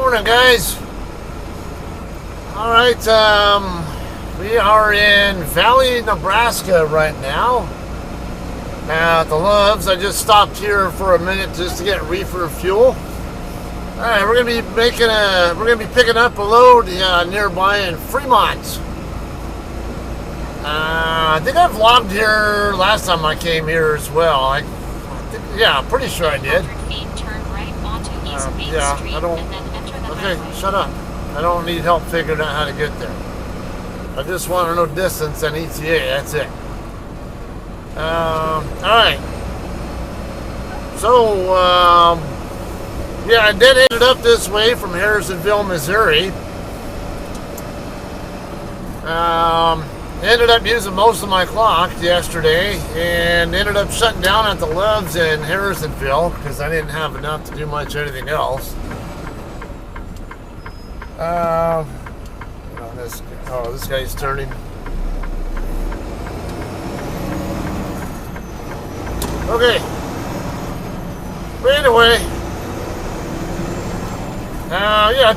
Morning, guys. All right, we are in Valley, Nebraska right now. At the Loves. I just stopped here for a minute just to get reefer fuel. All right, we're gonna be picking up a load nearby in Fremont. I think I vlogged here last time I came here as well. I'm pretty sure I did. I don't. Okay, shut up. I don't need help figuring out how to get there. I just want to know distance and ETA. That's it. All right. So, I did ended up this way from Harrisonville, Missouri. Ended up using most of my clock yesterday and ended up shutting down at the Loves in Harrisonville because I didn't have enough to do much anything else. This guy's turning. Okay. But anyway,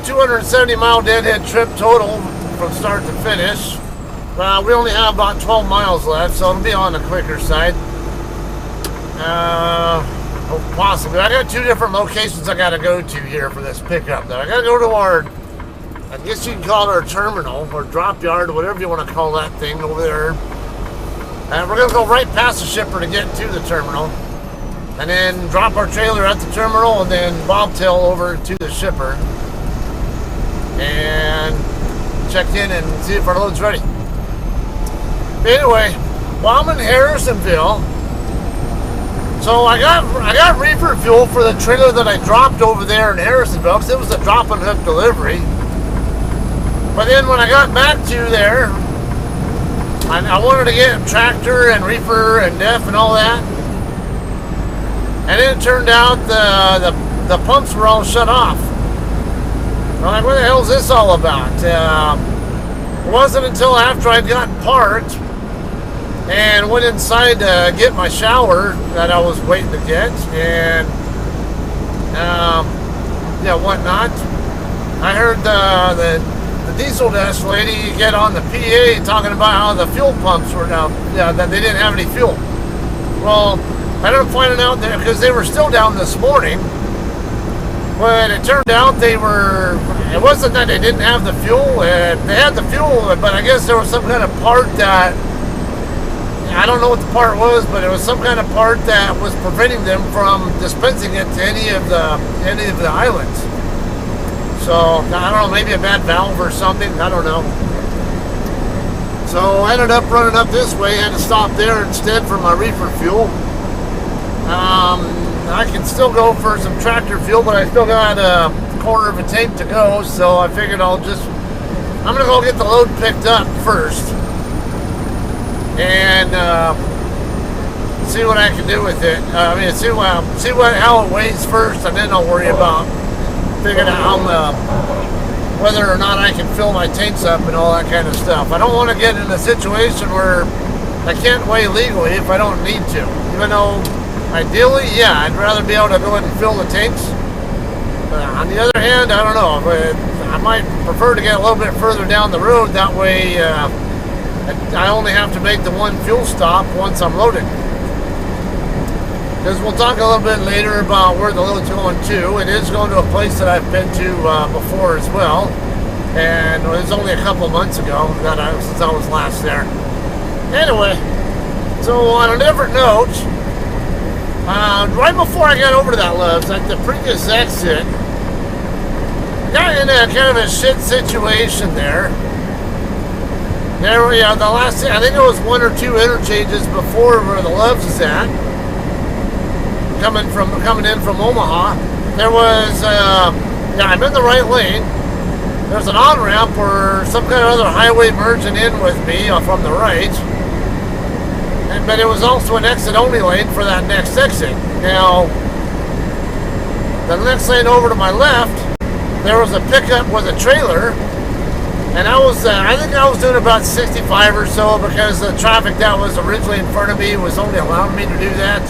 270 mile deadhead trip total from start to finish. We only have about 12 miles left, so it'll be on the quicker side. Possibly. I got two different locations I got to go to here for this pickup. Though I got to go to our, I guess you can call it our terminal or drop yard, or whatever you want to call that thing over there. And we're going to go right past the shipper to get to the terminal, and then drop our trailer at the terminal, and then bobtail over to the shipper and check in and see if our load's ready. Anyway, I'm in Harrisonville, so I got reefer fuel for the trailer that I dropped over there in Harrisonville because it was a drop and hook delivery. But then when I got back to there, I wanted to get tractor and reefer and def and all that, and then it turned out the pumps were all shut off. I'm like, what the hell is this all about? It wasn't until after I'd gotten parked and went inside to get my shower that I was waiting to get, and whatnot. I heard the diesel desk lady get on the PA talking about how the fuel pumps were down, that they didn't have any fuel. Well, I ended up finding out that because they were still down this morning, but it turned out it wasn't that they didn't have the fuel. They had the fuel, but I guess there was some kind of part that, I don't know what the part was, but it was some kind of part that was preventing them from dispensing it to any of the islands. So, I don't know, maybe a bad valve or something, I don't know. So I ended up running up this way, had to stop there instead for my reefer fuel. I can still go for some tractor fuel, but I still got a quarter of a tank to go, so I figured I'm gonna go get the load picked up first and see what I can do with it. How it weighs first, and then I'll worry about figuring out whether or not I can fill my tanks up and all that kind of stuff. I don't want to get in a situation where I can't weigh legally if I don't need to. Even though, ideally, I'd rather be able to go ahead and fill the tanks. On the other hand, I don't know. But I might prefer to get a little bit further down the road. That way, I only have to make the one fuel stop once I'm loaded. Because we'll talk a little bit later about where the load's going to. It is going to a place that I've been to before as well. And it was only a couple months ago since I was last there. Anyway, so on a different note, right before I got over to that Love's, at the previous exit, I got in a kind of a shit situation there. I think it was one or two interchanges before where the Love's is at. Coming in from Omaha, there was, I'm in the right lane. There's an on-ramp or some kind of other highway merging in with me from the right. But it was also an exit-only lane for that next exit. Now, the next lane over to my left, there was a pickup with a trailer, and I think I was doing about 65 or so because the traffic that was originally in front of me was only allowing me to do that.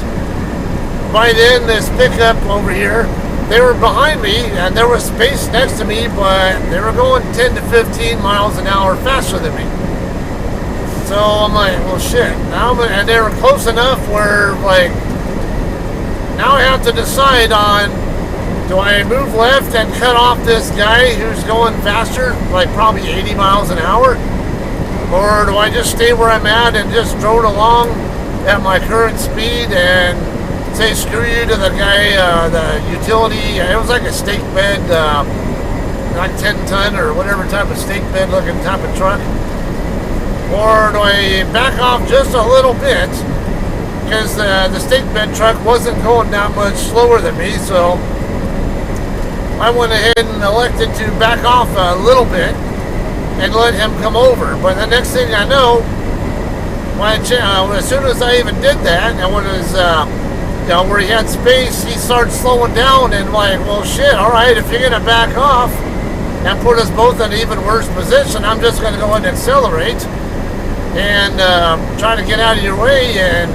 By then, this pickup over here they were behind me, and there was space next to me, but they were going 10 to 15 miles an hour faster than me. So I'm like, well, shit. And they were close enough where, like, now I have to decide on, do I move left and cut off this guy who's going faster, like probably 80 miles an hour? Or do I just stay where I'm at and just drone along at my current speed and say screw you to the guy, the utility? It was like a stake bed, like 10 ton or whatever type of stake bed looking type of truck. Or do I back off just a little bit, because the stake bed truck wasn't going that much slower than me, so I went ahead and elected to back off a little bit and let him come over. But the next thing I know, as soon as I even did that, and when it was where he had space, he started slowing down, and like, well, shit, all right, if you're gonna back off and put us both in an even worse position, I'm just gonna go ahead and accelerate and try to get out of your way. And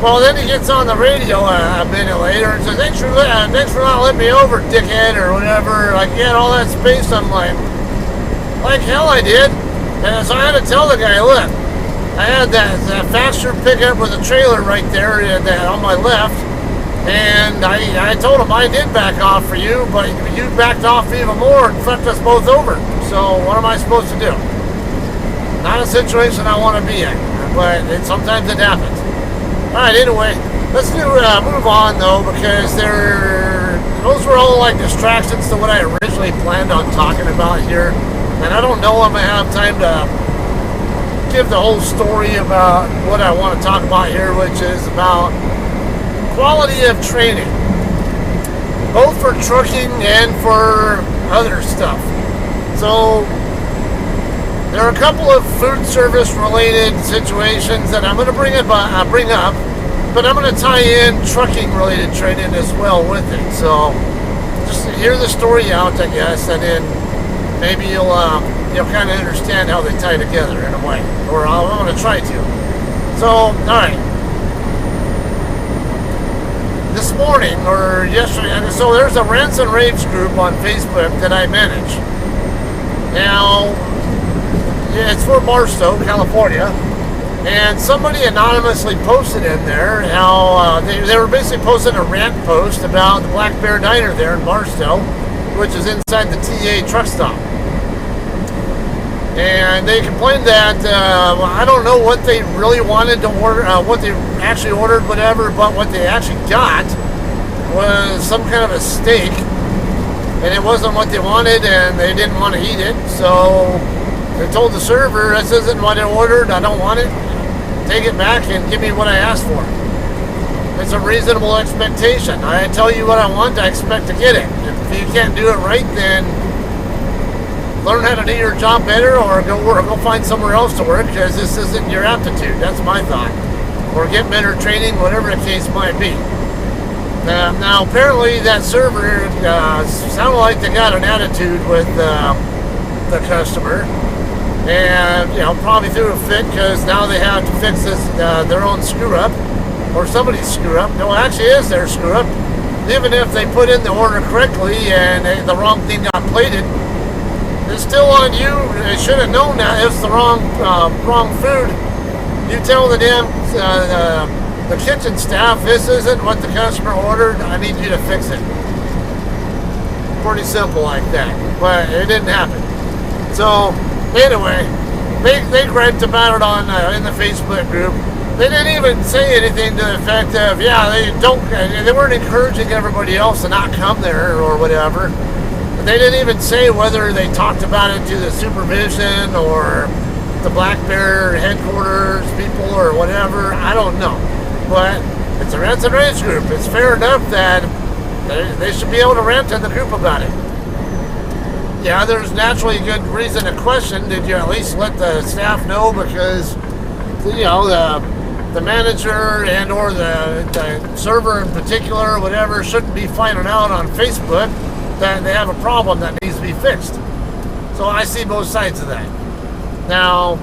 well, then he gets on the radio a minute later and says, thanks for not letting me over, dickhead, or whatever. Like, you had all that space. I'm like hell I did. And so I had to tell the guy, look, I had that faster pickup with a trailer right there on my left, and I told him I did back off for you, but you backed off even more and flipped us both over. So what am I supposed to do? Not a situation I want to be in, but sometimes it happens. Alright, anyway, let's move on though, because those were all like distractions to what I originally planned on talking about here, and I don't know if I'm going to have time to give the whole story about what I want to talk about here, which is about quality of training, both for trucking and for other stuff. So there are a couple of food service related situations that I'm going to bring up, but I'm going to tie in trucking related training as well with it. So just hear the story out, I guess, and then maybe you'll kind of understand how they tie together in a way, or I'm going to try to. So, all right. This morning or yesterday, so there's a rants and raves group on Facebook that I manage. Now, it's for Barstow, California, and somebody anonymously posted in there how they were basically posting a rant post about the Black Bear Diner there in Barstow, which is inside the TA truck stop. And they complained that I don't know what they really wanted to order, what they actually ordered, whatever, but what they actually got was some kind of a steak, and it wasn't what they wanted, and they didn't want to eat it, so they told the server, this isn't what I ordered, I don't want it, take it back and give me what I asked for. It's a reasonable expectation. I tell you what I want, I expect to get it. If you can't do it right, then learn how to do your job better, or go find somewhere else to work, because this isn't your aptitude. That's my thought. Or get better training, whatever the case might be. Now, apparently that server sounded like they got an attitude with the customer, and probably threw a fit because now they have to fix this their own screw up, or somebody's screw up. No, it actually is their screw up. Even if they put in the order correctly and the wrong thing got plated, it's still on you. They should have known that it's the wrong food. You tell the damn the kitchen staff, this isn't what the customer ordered, I need you to fix it. Pretty simple like that, but it didn't happen. So anyway, they griped about it on in the Facebook group. They didn't even say anything to the effect of, they weren't encouraging everybody else to not come there or whatever. They didn't even say whether they talked about it to the supervision or the Black Bear headquarters people or whatever. I don't know. But it's a rants and raves group. It's fair enough that they should be able to rant in the group about it. Yeah, there's naturally a good reason to question. Did you at least let the staff know? Because, the manager and or the server in particular, whatever, shouldn't be finding out on Facebook that they have a problem that needs to be fixed. So I see both sides of that. Now,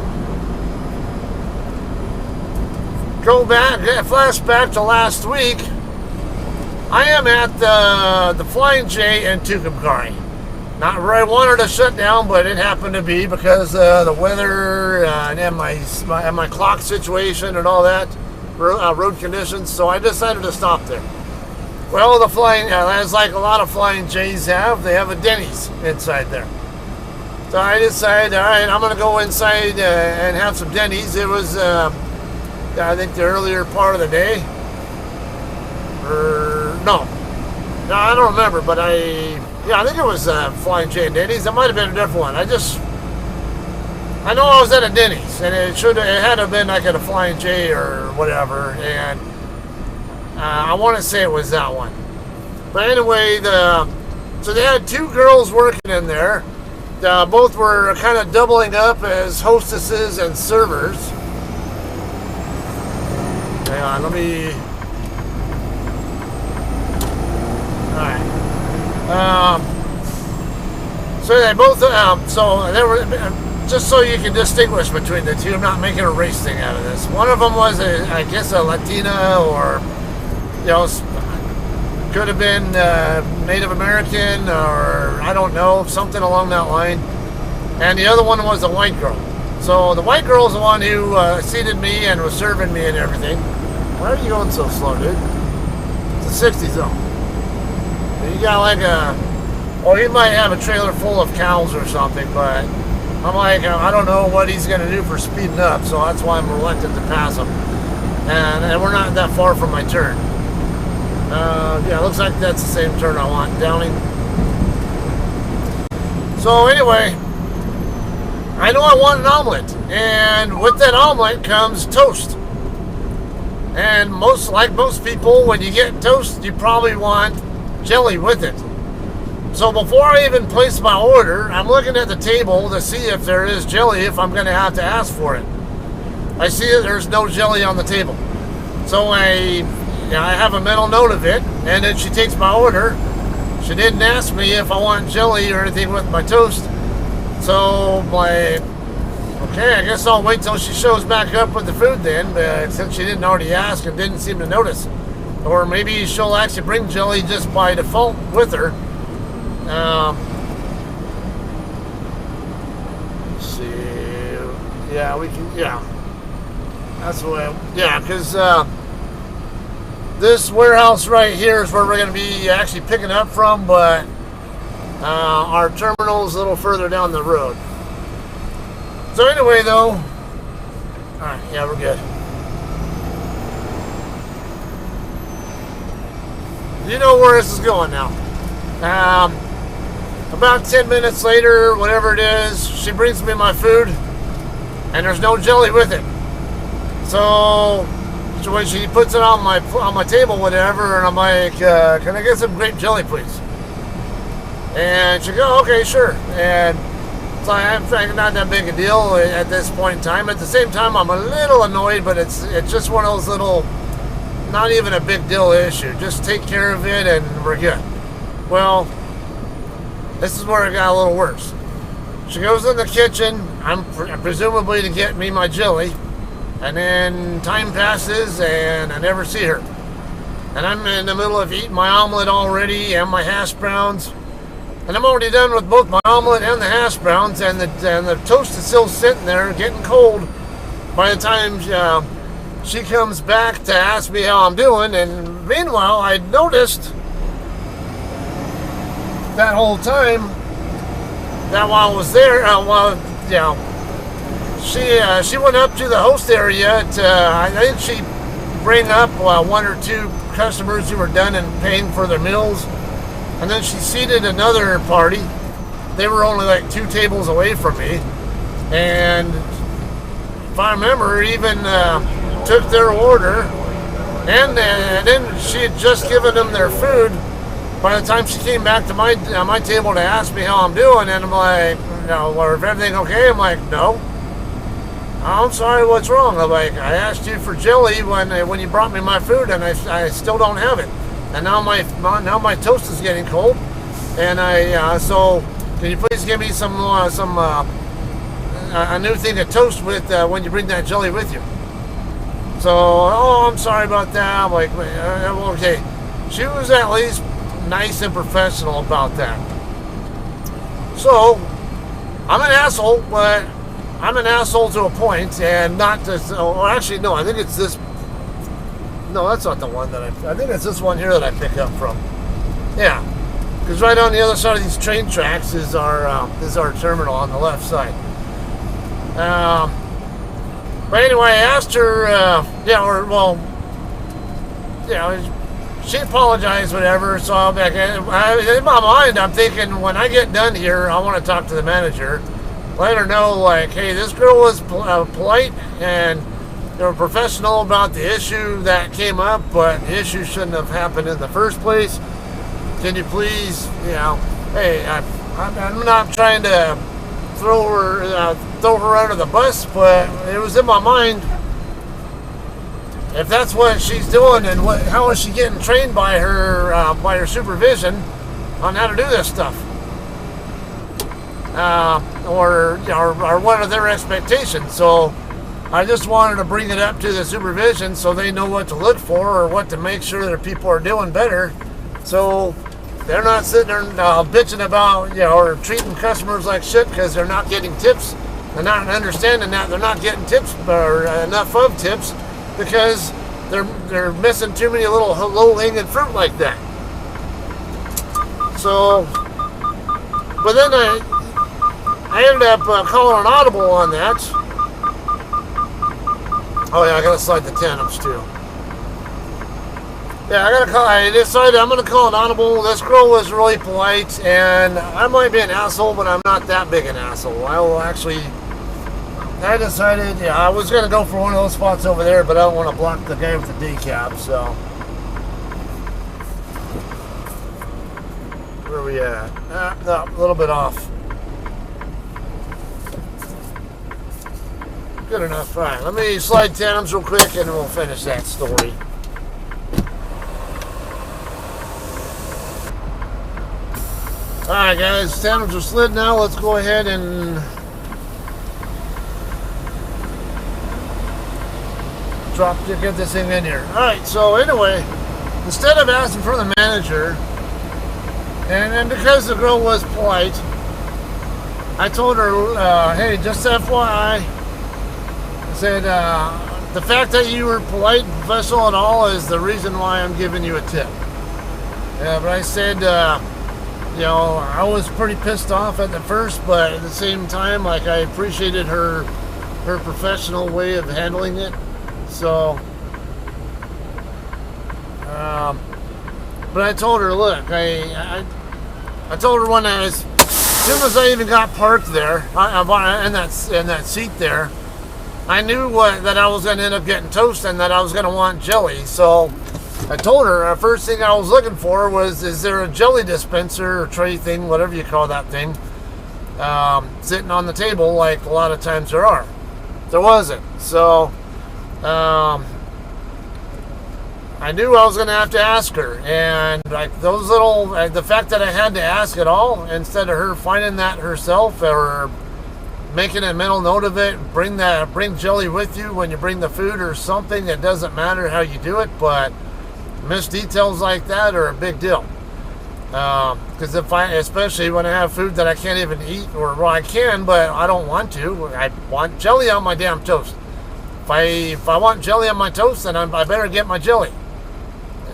flashback to last week. I am at the Flying J in Tucumcari. Not where I wanted to shut down, but it happened to be because the weather and my clock situation and all that, road conditions. So I decided to stop there. Well, the Flying, as like a lot of Flying J's have, they have a Denny's inside there. So I decided, all right, I'm going to go inside and have some Denny's. It was, I think, the earlier part of the day. Or, no, I don't remember, but I think it was Flying J and Denny's. That might have been a different one. I know I was at a Denny's, and it had to have been like at a Flying J or whatever, and I want to say it was that one. But anyway, so they had two girls working in there. Both were kind of doubling up as hostesses and servers. Hang on, let me... Alright. So they both... so they were... Just so you can distinguish between the two, I'm not making a race thing out of this. One of them was, I guess, a Latina, or... could have been Native American, or I don't know, something along that line. And the other one was a white girl. So the white girl is the one who seated me and was serving me and everything. Why are you going so slow, dude? It's a 60 zone. You got like he might have a trailer full of cows or something, but I'm like, I don't know what he's going to do for speeding up, so that's why I'm reluctant to pass him. And we're not that far from my turn. Yeah, looks like that's the same turn I want, Downing. So anyway, I know I want an omelet, and with that omelet comes toast. And most people, when you get toast, you probably want jelly with it. So before I even place my order, I'm looking at the table to see if there is jelly, if I'm going to have to ask for it. I see that there's no jelly on the table. So I have a mental note of it, and then she takes my order. She didn't ask me if I want jelly or anything with my toast. So okay, I guess I'll wait till she shows back up with the food then, since she didn't already ask and didn't seem to notice. Or maybe she'll actually bring jelly just by default with her. Let's see. Yeah, we can, yeah. That's the way, because this warehouse right here is where we're going to be actually picking up from, but our terminal is a little further down the road. So anyway, though, alright, yeah, we're good. You know where this is going now. About 10 minutes later, whatever it is, she brings me my food, and there's no jelly with it. So when she puts it on my table, whatever, and I'm like, can I get some grape jelly, please? And she goes, okay, sure. And so I'm not that big a deal at this point in time. At the same time, I'm a little annoyed, but it's just one of those little, not even a big deal issue. Just take care of it, and we're good. Well, this is where it got a little worse. She goes in the kitchen, presumably to get me my jelly. And then time passes, and I never see her. And I'm in the middle of eating my omelet already, and my hash browns. And I'm already done with both my omelet and the hash browns, and the toast is still sitting there, getting cold. By the time she comes back to ask me how I'm doing, and meanwhile, I noticed that whole time that while I was there, she went up to the host area I think she bring up one or two customers who were done and paying for their meals, and then she seated another party. They were only like 2 tables away from me, and if I remember, even took their order, and then she had just given them their food. By the time she came back to my table to ask me how I'm doing, and I'm like, or if everything okay, I'm like, no. I'm sorry, what's wrong? I'm like, I asked you for jelly when you brought me my food, and I still don't have it. And now my toast is getting cold, and so can you please give me a new thing of toast with when you bring that jelly with you? So, I'm sorry about that. I'm like, okay. she was at least nice and professional about that. So, I'm an asshole, but I'm an asshole to a point, and not to. Oh, actually, no. I think it's this. No, that's not the one that I think it's this one here that I pick up from. Yeah, because right on the other side of these train tracks is our terminal on the left side. But anyway, I asked her. She apologized, whatever. So I'm back. In my mind, I'm thinking when I get done here, I want to talk to the manager, let her know, like, hey, this girl was polite and they were professional about the issue that came up, but the issue shouldn't have happened in the first place. Can you please, hey, I'm not trying to throw her under the bus, but it was in my mind. If that's what she's doing, and how is she getting trained by her supervision on how to do this stuff, or what are their expectations? So I just wanted to bring it up to the supervision so they know what to look for or what to make sure that people are doing better, so they're not sitting there bitching about or treating customers like shit because they're not getting tips. They're not understanding that they're not getting tips or enough of tips, because they're missing too many little low-hanging fruit like that. So, but then I ended up calling an audible on that. Oh yeah, I gotta slide the tandems too. Yeah, I decided I'm gonna call an audible. This girl was really polite, and I might be an asshole, but I'm not that big an asshole. I decided, I was going to go for one of those spots over there, but I don't want to block the guy with the decaf, so. Where are we at? No, a little bit off. Good enough. All right, let me slide tandems real quick, and we'll finish that story. All right, guys, tandems are slid now. Let's go ahead and get this thing in here. Alright, so anyway, instead of asking for the manager, and because the girl was polite, I told her, hey, just FYI, I said, the fact that you were polite and professional and all is the reason why I'm giving you a tip. But I said, I was pretty pissed off at the first, but at the same time, like, I appreciated her professional way of handling it. So, but I told her, look, I told her as soon as I even got parked there, in that seat there, I knew that I was going to end up getting toast and that I was going to want jelly. So I told her, the first thing I was looking for was, is there a jelly dispenser or tray thing, whatever you call that thing, sitting on the table like a lot of times there are. There wasn't. So I knew I was going to have to ask her, and like those little, the fact that I had to ask it all instead of her finding that herself or making a mental note of it, bring jelly with you when you bring the food or something. It doesn't matter how you do it, but missed details like that are a big deal. Because especially when I have food that I can't even eat, or I can, but I don't want to. I want jelly on my damn toast. If I want jelly on my toast, then I better get my jelly.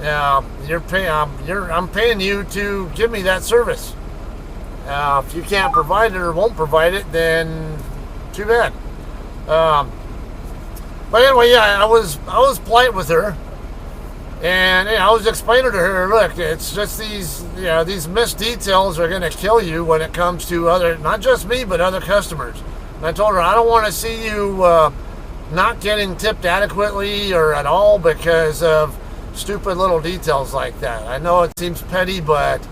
I'm paying you to give me that service. If you can't provide it or won't provide it, then too bad. But anyway, I was polite with her, and I was explaining to her, look, it's just these missed details are going to kill you when it comes to not just me, but other customers. And I told her, I don't want to see you not getting tipped adequately or at all because of stupid little details like that. I know it seems petty, but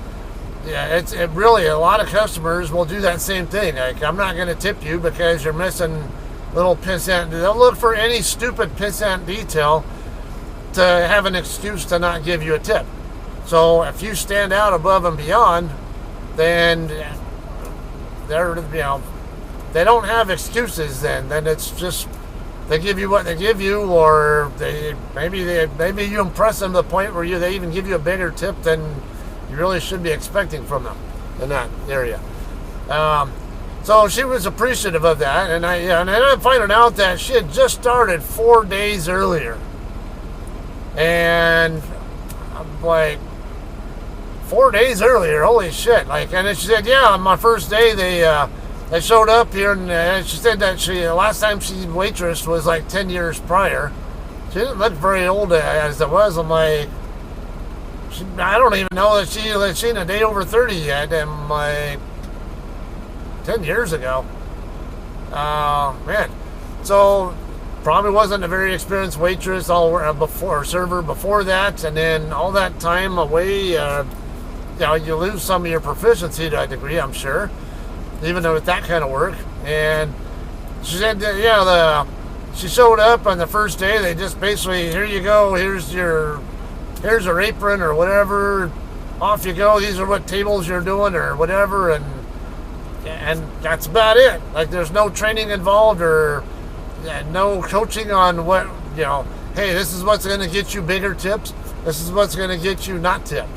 it really, a lot of customers will do that same thing. Like, I'm not going to tip you because you're missing little pissant. They'll look for any stupid pissant detail to have an excuse to not give you a tip. So if you stand out above and beyond, then they don't have excuses. Then it's just they give you what they give you, or maybe you impress them to the point where they even give you a bigger tip than you really should be expecting from them in that area. So she was appreciative of that, and I ended up finding out that she had just started 4 days earlier, and I'm like, 4 days earlier, holy shit! Like, and then she said, yeah, on my first day they showed up here, and she said that the last time she waitressed was like 10 years prior. She didn't look very old as it was. I'm like, I don't even know that she's a day over 30 yet. And I'm like, 10 years ago. Man. So probably wasn't a very experienced waitress server before that, and then all that time away, you lose some of your proficiency to a degree, I'm sure, even with that kind of work. And she said, she showed up on the first day. They just basically, here you go, here's her apron or whatever, off you go. These are what tables you're doing or whatever, and that's about it. Like, there's no training involved or no coaching on what, hey, this is what's going to get you bigger tips. This is what's going to get you not tipped.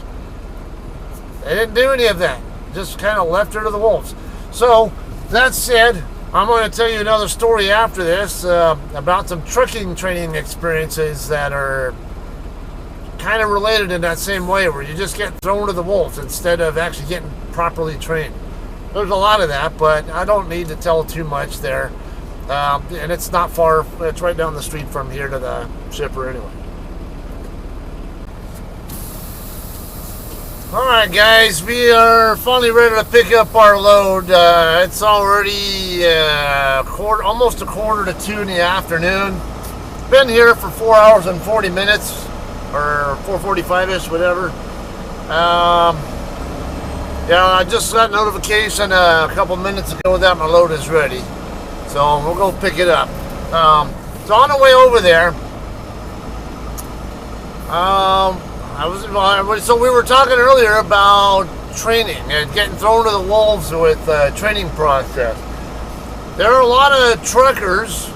They didn't do any of that. Just kind of left her to the wolves. So, that said, I'm going to tell you another story after this about some trucking training experiences that are kind of related in that same way, where you just get thrown to the wolves instead of actually getting properly trained. There's a lot of that, but I don't need to tell too much there. And it's not far. It's right down the street from here to the shipper anyway. Alright guys, we are finally ready to pick up our load. It's already almost a quarter to 2 in the afternoon. Been here for 4 hours and 40 minutes, or 4:45-ish, whatever. I just got a notification a couple minutes ago that my load is ready. So we'll go pick it up. So on the way over there, so we were talking earlier about training and getting thrown to the wolves with the training process. There are a lot of truckers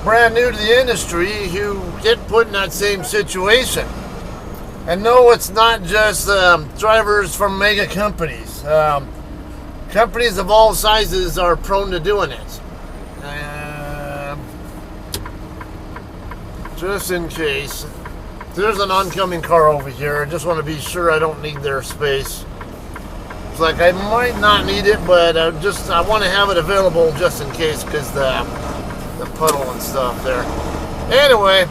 brand new to the industry who get put in that same situation. And no, it's not just drivers from mega companies. Companies of all sizes are prone to doing it. Just in case. There's an oncoming car over here. I just want to be sure I don't need their space. It's like I might not need it, but I want to have it available just in case, because the puddle and stuff there. Anyway,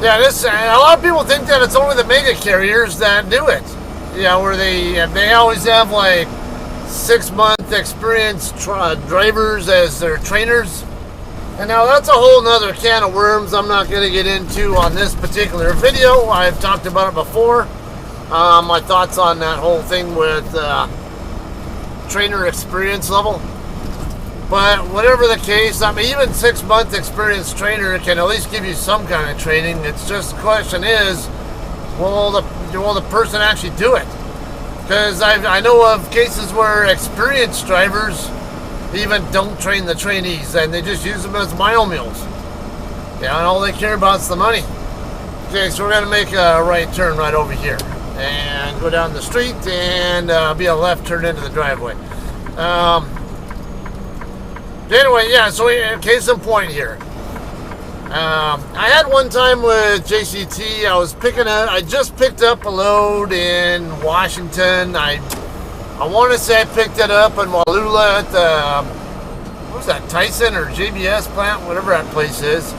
a lot of people think that it's only the mega carriers that do it. Where they always have like 6-month experienced drivers as their trainers. And now that's a whole nother can of worms I'm not going to get into on this particular video. I've talked about it before. My thoughts on that whole thing with trainer experience level. But whatever the case, I mean, even 6-month experienced trainer can at least give you some kind of training. It's just the question is, will the person actually do it? Because I know of cases where experienced drivers even don't train the trainees, and they just use them as mile mules. And all they care about is the money. Okay, so we're going to make a right turn right over here and go down the street and be a left turn into the driveway. Anyway, so case in point here. I had one time with JCT, I just picked up a load in Washington. I want to say I picked it up in Wallula at the, what was that, Tyson or JBS plant, whatever that place is.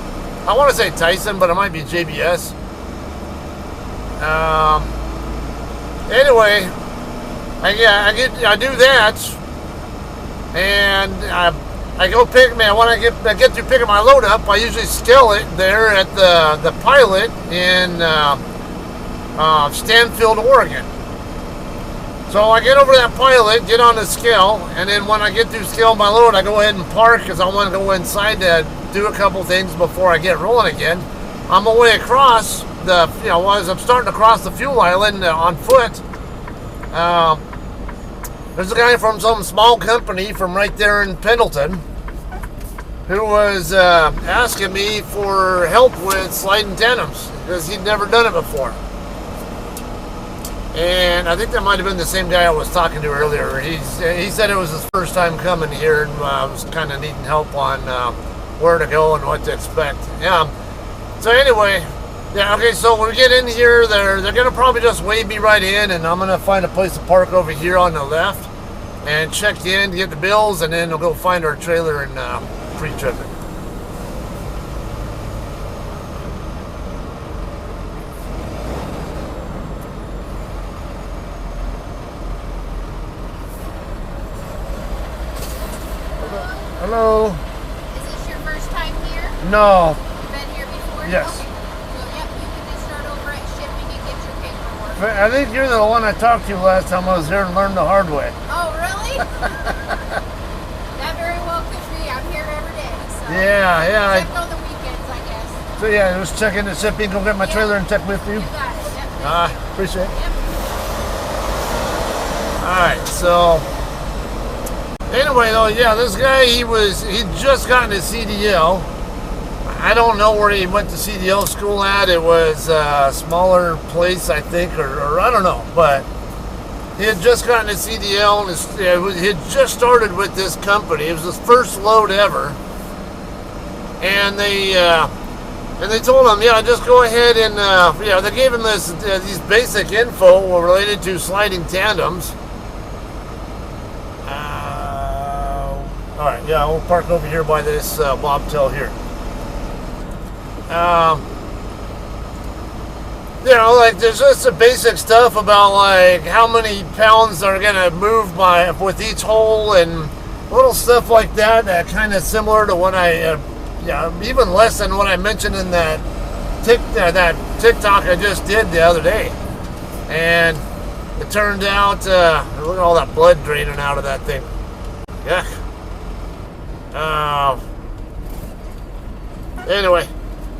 I want to say Tyson, but it might be JBS. Anyway, I do that, and I go pick, man, when I get through picking my load up, I usually scale it there at the pilot in Stanfield, Oregon. So I get over that pilot, get on the scale, and then when I get through scale my load, I go ahead and park because I want to go inside to do a couple things before I get rolling again. On my way across as I'm starting to cross the fuel island on foot, there's a guy from some small company from right there in Pendleton who was asking me for help with sliding tandems because he'd never done it before. And I think that might have been the same guy I was talking to earlier. He said it was his first time coming here and was kind of needing help on where to go and what to expect. Yeah. So anyway, yeah. Okay. So when we get in here, they're gonna probably just wave me right in, and I'm gonna find a place to park over here on the left and check in to get the bills, and then we'll go find our trailer and pre-trip it. Hello. Is this your first time here? No. You've been here before? Yes. Okay. So, yep, you can just start over at shipping and get your paperwork. I think you're the one I talked to last time I was there and learned the hard way. Oh, really? That very well could be. I'm here every day. So. Yeah. Except on the weekends, I guess. So yeah, just check in the shipping, go get my trailer and check with you. You got it. Yep. Appreciate it. Yep. Alright, so anyway though, yeah, this guy he'd just gotten his CDL. I don't know where he went to CDL school at. It was a smaller place, I think, or I don't know, but he had just gotten his CDL and he had just started with this company. It was his first load ever. And they told him, yeah, just go ahead and they gave him these basic info related to sliding tandems. All right, yeah, we'll park over here by this bobtail here. Like there's just the basic stuff about like how many pounds are gonna move with each hole and little stuff like that. That kind of similar to what even less than what I mentioned in that TikTok I just did the other day. And it turned out, look at all that blood draining out of that thing. Yuck. Anyway,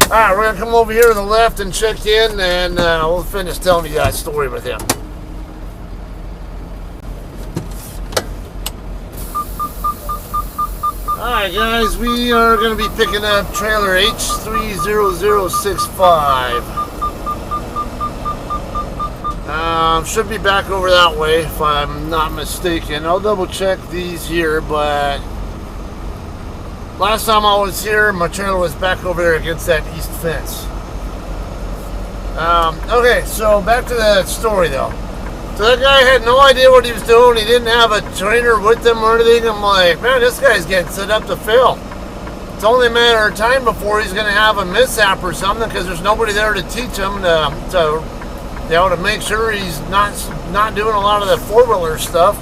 alright, we're going to come over here to the left and check in, and we'll finish telling you that story with him. Alright guys, we are going to be picking up trailer H30065. Should be back over that way if I'm not mistaken. I'll double check these here, but last time I was here, my trailer was back over there against that east fence. Okay, so back to the story though. So that guy had no idea what he was doing. He didn't have a trainer with him or anything. I'm like, man, this guy's getting set up to fail. It's only a matter of time before he's going to have a mishap or something because there's nobody there to teach him to make sure he's not doing a lot of the four-wheeler stuff.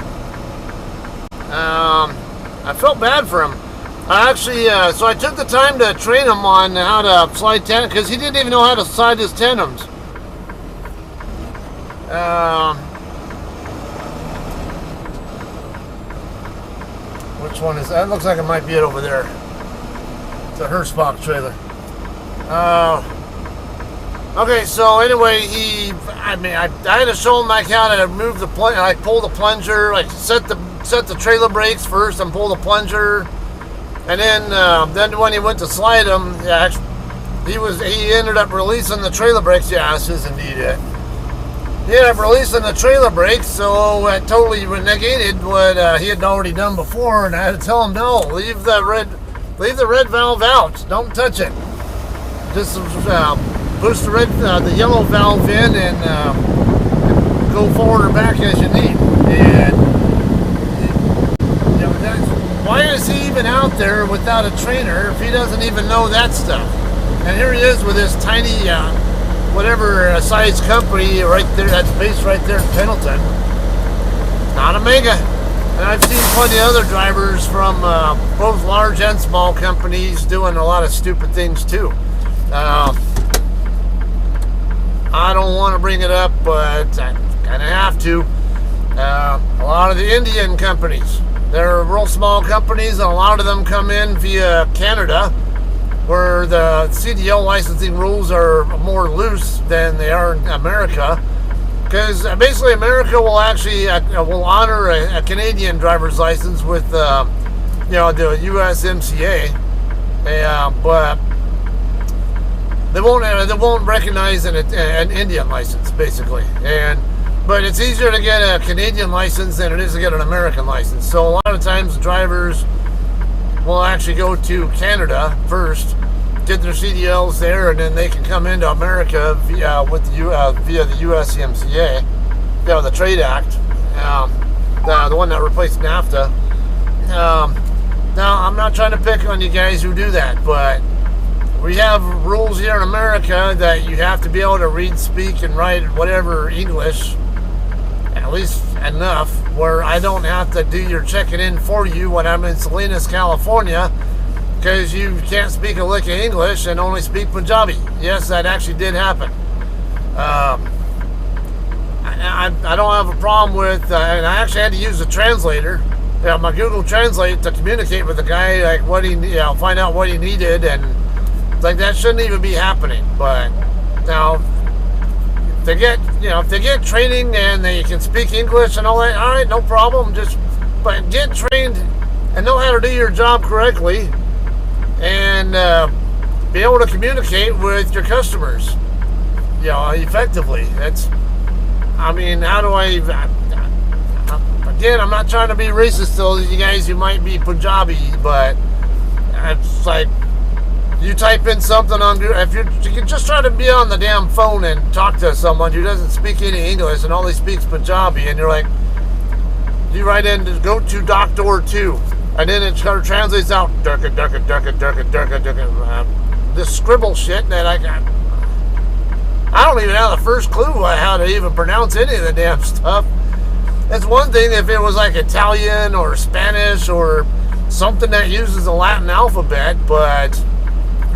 I felt bad for him. I actually, so I took the time to train him on how to slide tandems because he didn't even know how to slide his tandems. Which one is that? Looks like it might be it over there. It's a Hirschbach trailer. Okay, so anyway, I had to show him like how to move the plunger. I pull the plunger, like set the trailer brakes first, and pull the plunger, and then when he went to slide them, he ended up releasing the trailer brakes. Yeah, this is indeed it. He ended up releasing the trailer brakes, so it totally negated what he had already done before, and I had to tell him, no, leave the red valve out. Don't touch it. Just push the yellow valve in and go forward or back as you need. And why is he even out there without a trainer if he doesn't even know that stuff? And here he is with this tiny, whatever size company right there, that's based right there in Pendleton. Not a mega. And I've seen plenty of other drivers from both large and small companies doing a lot of stupid things too. I don't want to bring it up, but I kind of have to. A lot of the Indian companies, they're real small companies, and a lot of them come in via Canada, where the CDL licensing rules are more loose than they are in America. Because basically America will actually will honor a Canadian driver's license with the USMCA. But they won't recognize an Indian license, basically. But it's easier to get a Canadian license than it is to get an American license. So a lot of times drivers will actually go to Canada first, get their CDLs there, and then they can come into America via the USMCA, the Trade Act, the one that replaced NAFTA. Now, I'm not trying to pick on you guys who do that, but we have rules here in America that you have to be able to read, speak, and write whatever English, at least enough, where I don't have to do your checking in for you when I'm in Salinas, California, because you can't speak a lick of English and only speak Punjabi. Yes, that actually did happen. I don't have a problem with, and I actually had to use a translator, my Google Translate, to communicate with the guy, like find out what he needed, and like that shouldn't even be happening. But now, if they get training and they can speak English and all that, all right, no problem. But get trained and know how to do your job correctly, and be able to communicate with your customers, effectively. How do I? Again, I'm not trying to be racist to you guys who might be Punjabi, but it's like you type in something on Google. If you can just try to be on the damn phone and talk to someone who doesn't speak any English and only speaks Punjabi, and you're like, you write in to go to Doctor 2, and then it translates out this scribble shit that I don't even have the first clue how to even pronounce any of the damn stuff. It's one thing if it was like Italian or Spanish or something that uses the Latin alphabet, but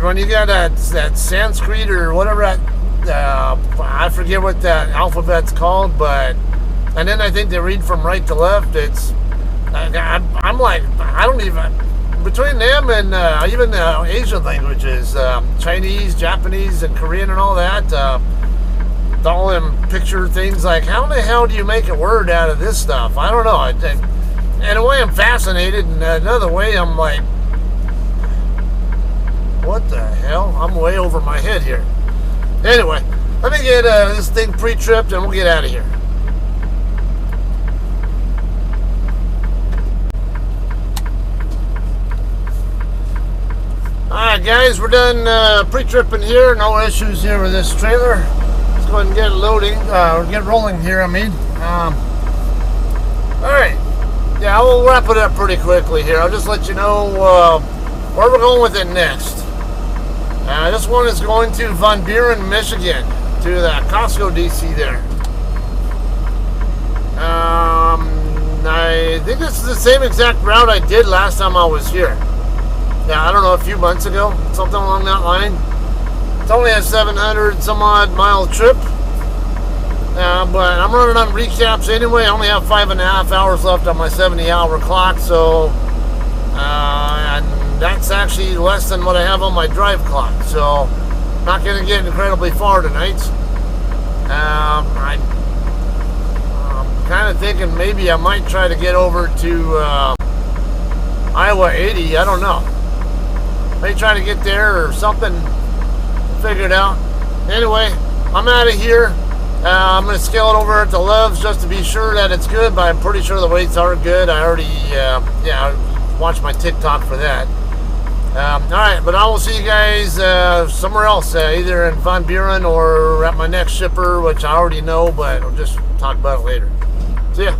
when you got that Sanskrit or whatever I forget what that alphabet's called, and then I think they read from right to left. I'm like, I don't even, between them and even the Asian languages, Chinese, Japanese, and Korean and all that, all them picture things, like how in the hell do you make a word out of this stuff? I don't know. In a way I'm fascinated, and another way I'm like, what the hell? I'm way over my head here. Anyway, let me get this thing pre-tripped and we'll get out of here. Alright guys, we're done pre-tripping here. No issues here with this trailer. Let's go ahead and get it loading, get rolling here, alright. Yeah, we'll wrap it up pretty quickly here. I'll just let you know where we're going with it next. This one is going to Van Buren, Michigan, to the Costco DC there. I think this is the same exact route I did last time I was here. Yeah, I don't know, a few months ago, something along that line. It's only a 700 some odd mile trip, but I'm running on recaps anyway. I only have 5.5 hours left on my 70-hour clock, so and that's actually less than what I have on my drive clock, so not going to get incredibly far tonight. I'm kind of thinking maybe I might try to get over to Iowa 80. I don't know. Maybe try to get there or something. Figure it out. Anyway, I'm out of here. I'm going to scale it over to Love's just to be sure that it's good, but I'm pretty sure the weights are good. I already, I watched my TikTok for that. Alright, but I will see you guys somewhere else, either in Van Buren or at my next shipper, which I already know, but I'll just talk about it later. See ya.